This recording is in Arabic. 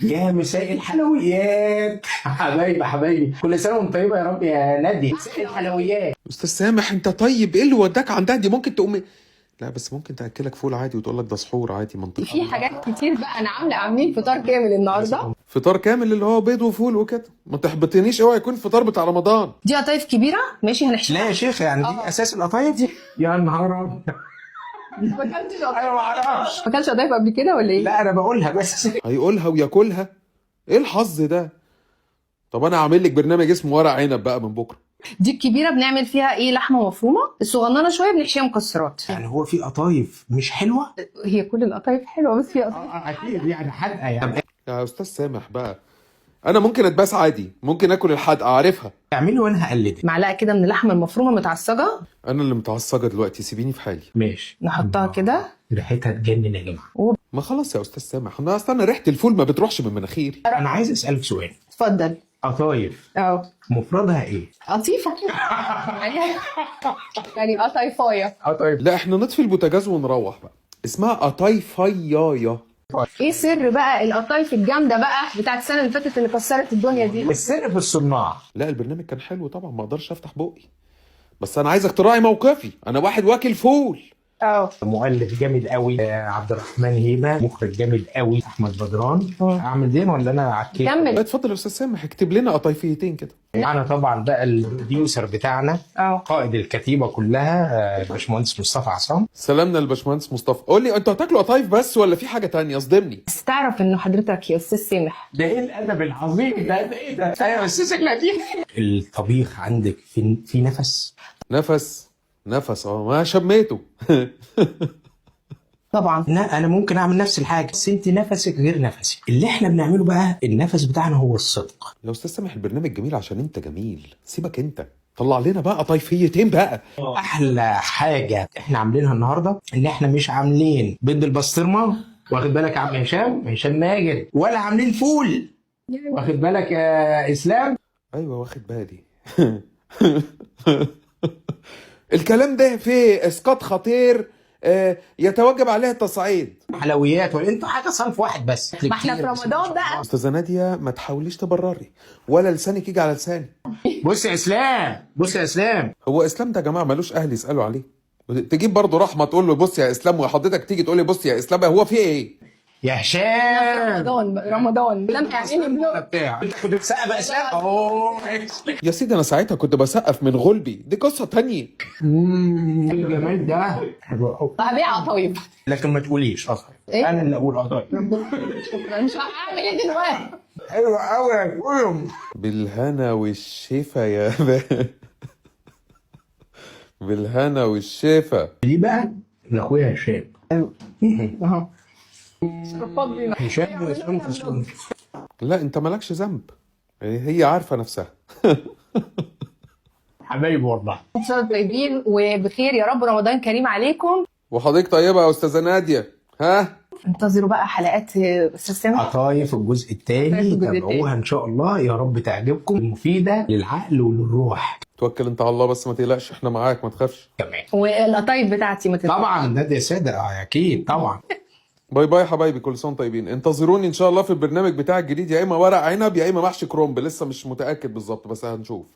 يا مساء الحلويات حبايبي حبايبي، كل سنه وانت طيبه يا رب يا نادي. مساء الحلويات. استاذ سامح انت طيب، ايه اللي وداك عندها دي؟ ممكن تقوم. لا بس ممكن تاكلك فول عادي وتقول لك ده سحور عادي منطقي. في حاجات كتير بقى. انا عاملين فطار كامل النهارده. فطار كامل اللي هو بيض وفول وكده، ما تحبطنيش اوعى يكون فطار بتاع رمضان. دي قطايف كبيره ماشي هنحشيها. لا يا شيخ، يعني دي اساس القطايف دي؟ يا نهار ابيض. ما اكلتش انا ما اعرفش. ما اكلتش قطايف قبل كده ولا ايه؟ لا انا بقولها بس. هيقولها وياكلها؟ ايه الحظ ده؟ طب انا هعمل لك برنامج اسمه ورق عنب بقى من بكره. دي الكبيره بنعمل فيها ايه؟ لحمه مفرومه. الصغننه شويه بنحشيها مكسرات. يعني هو في قطايف مش حلوه؟ هي كل القطايف حلوه بس في قطايف اكيد يعني حادقه يعني. يا استاذ سامح بقى، انا ممكن اتباس عادي، ممكن اكل الحدقه عارفها. اعملي وانا هقلدك. معلقه كده من اللحمه المفرومه متعصجه. انا اللي متعصجه دلوقتي، سيبيني في حالي. ماشي. نحطها كده. ريحتها تجنن يا جماعه. ما خلاص يا استاذ سامح، انا اصلا ريحه الفول ما بتروحش من مناخيري. انا عايز اسالك سؤال. اتفضل. قطايف اهو مفردها ايه؟ قطيفه يعني قطايفايه. قطايف. لا احنا نطفي البوتاجاز ونروح بقى. اسمها قطايفيايا. ايه سر بقى القطايف الجامده بقى بتاعت السنه اللي فاتت اللي كسرت الدنيا دي؟ السر في الصناع. لا البرنامج كان حلو طبعا، ما اقدرش افتح بقي، بس انا عايزك تراعي موقفي، انا واحد واكل فول. اه مؤلف جامد قوي عبد الرحمن هيبه، مخرج جامد قوي احمد بدران. اعمل دين ولا انا عكيت؟ كمل. اتفضل يا استاذ سامح، اكتب لنا قطايفيتين كده. معانا طبعا بقى البروديوسر بتاعنا، اه قائد الكتيبه كلها، الباشمهندس مصطفى عصام. سلامنا للباشمهندس مصطفى. قول لي انتوا هتاكلوا قطايف بس ولا في حاجه تانية؟ اصدمني. بس تعرف انه حضرتك يا استاذ سامح ده ايه الادب العظيم ده ايه ده؟ ايوه استاذ القديم. الطبيخ عندك في نفس. نفس ما شميته. طبعا. لا انا ممكن اعمل نفس الحاجه، بس انت نفسك غير نفسي. اللي احنا بنعمله بقى النفس بتاعنا هو الصدق. يا استاذ سامح البرنامج جميل عشان انت جميل، سيبك انت، طلع لنا بقى قطايفيتين بقى. احلى حاجه احنا عاملينها النهارده ان احنا مش عاملين بيض بالبسطرمه، واخد بالك يا عم هشام ماجد، ولا عاملين فول، واخد بالك يا اسلام. ايوه واخد بالي. الكلام ده فيه اسقاط خطير، يتوجب عليه التصعيد. حلويات ولا انتوا حاجه صنف واحد بس؟ ما احنا في رمضان بقى. استاذه ناديه ما تحاوليش تبرري، ولا لسانك يجي على لساني. بص يا اسلام. هو اسلام ده يا جماعه ملوش اهل يسالوا عليه؟ تجيب برضه رحمه تقول له بص يا اسلام، وحضرتك تيجي تقول لي بص يا اسلام، هو في ايه؟ يا هشام رمضان لم يعني بتاع انت كنت بتسقف اسلام اهو. يا سيدي انا ساعتها كنت بسقف من غلبي، دي قصه تانية. الجمال ده حلو قوي. هبيع قطايف لكن ما تقوليش قطايف. إيه؟ انا اللي اقول قطايف. شكرا. مش هعمل ايه دلوقتي. حلو قوي يا كلهم. بالهنا والشفا يا بالهنا والشفا. دي بقى لاخويا هشام. اهو هشام واسلام في السن. لا انت مالكش ذنب، هي عارفه نفسها. حبايبي والله. ان شاء الله طيبين وبخير يا رب. رمضان كريم عليكم. وحضرتك طيبه يا استاذه ناديه. ها انتظروا بقى حلقات استاذ سامح. قطايف الجزء الثاني تابعوها ان شاء الله، يا رب تعجبكم، مفيده للعقل وللروح. توكل انت على الله بس ما تقلقش، احنا معاك ما تخافش. كمان والقطايف بتاعتي ما تنساش. طبعا ده يا ساده اكيد طبعا. باي باي حبايبي، كل سنه طيبين. انتظروني ان شاء الله في البرنامج بتاعي الجديد، يا اما ورق عنب يا اما محشي كرومب، لسه مش متاكد بالظبط بس هنشوف.